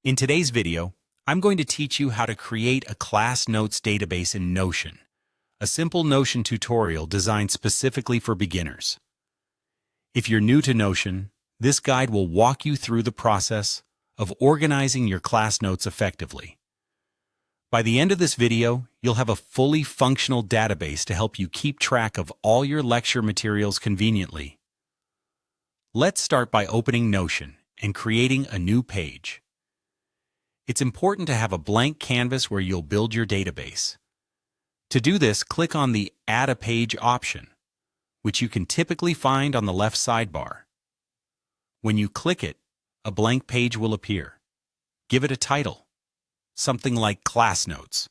In today's video, I'm going to teach you how to create a class notes database in Notion, a simple Notion tutorial designed specifically for beginners. If you're new to Notion, this guide will walk you through the process of organizing your class notes effectively. By the end of this video, you'll have a fully functional database to help you keep track of all your lecture materials conveniently. Let's start by opening Notion and creating a new page. It's important to have a blank canvas where you'll build your database. To do this, click on the Add a Page option, which you can typically find on the left sidebar. When you click it, a blank page will appear. Give it a title, something like Class Notes,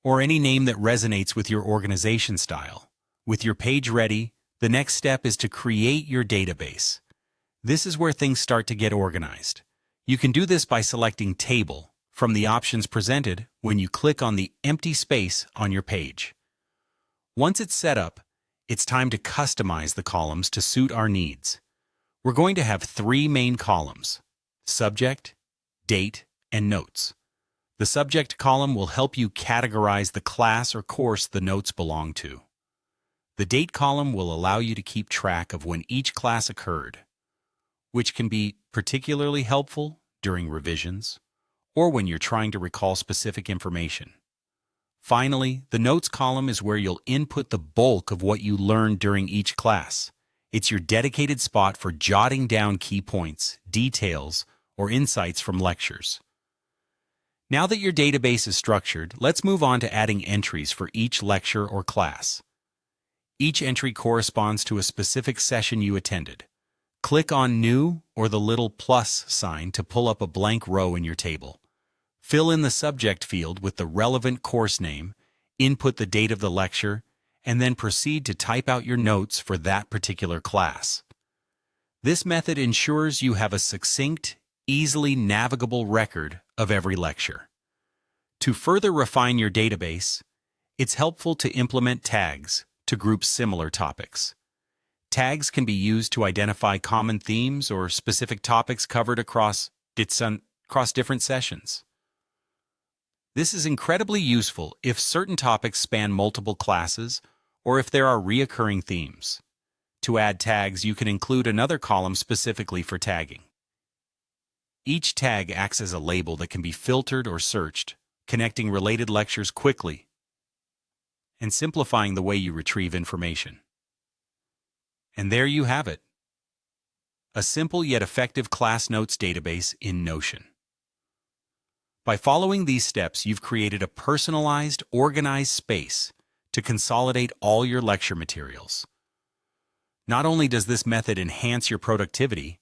or any name that resonates with your organization style. With your page ready, the next step is to create your database. This is where things start to get organized. You can do this by selecting Table from the options presented when you click on the empty space on your page. Once it's set up, it's time to customize the columns to suit our needs. We're going to have three main columns: Subject, Date, and Notes. The Subject column will help you categorize the class or course the notes belong to. The Date column will allow you to keep track of when each class occurred, which can be particularly helpful during revisions or when you're trying to recall specific information. Finally, the Notes column is where you'll input the bulk of what you learned during each class. It's your dedicated spot for jotting down key points, details, or insights from lectures. Now that your database is structured, let's move on to adding entries for each lecture or class. Each entry corresponds to a specific session you attended. Click on New or the little plus sign to pull up a blank row in your table. Fill in the subject field with the relevant course name, input the date of the lecture, and then proceed to type out your notes for that particular class. This method ensures you have a succinct, easily navigable record of every lecture. To further refine your database, it's helpful to implement tags to group similar topics. Tags can be used to identify common themes or specific topics covered across different sessions. This is incredibly useful if certain topics span multiple classes or if there are recurring themes. To add tags, you can include another column specifically for tagging. Each tag acts as a label that can be filtered or searched, connecting related lectures quickly and simplifying the way you retrieve information. And there you have it, a simple yet effective class notes database in Notion. By following these steps, you've created a personalized, organized space to consolidate all your lecture materials. Not only does this method enhance your productivity,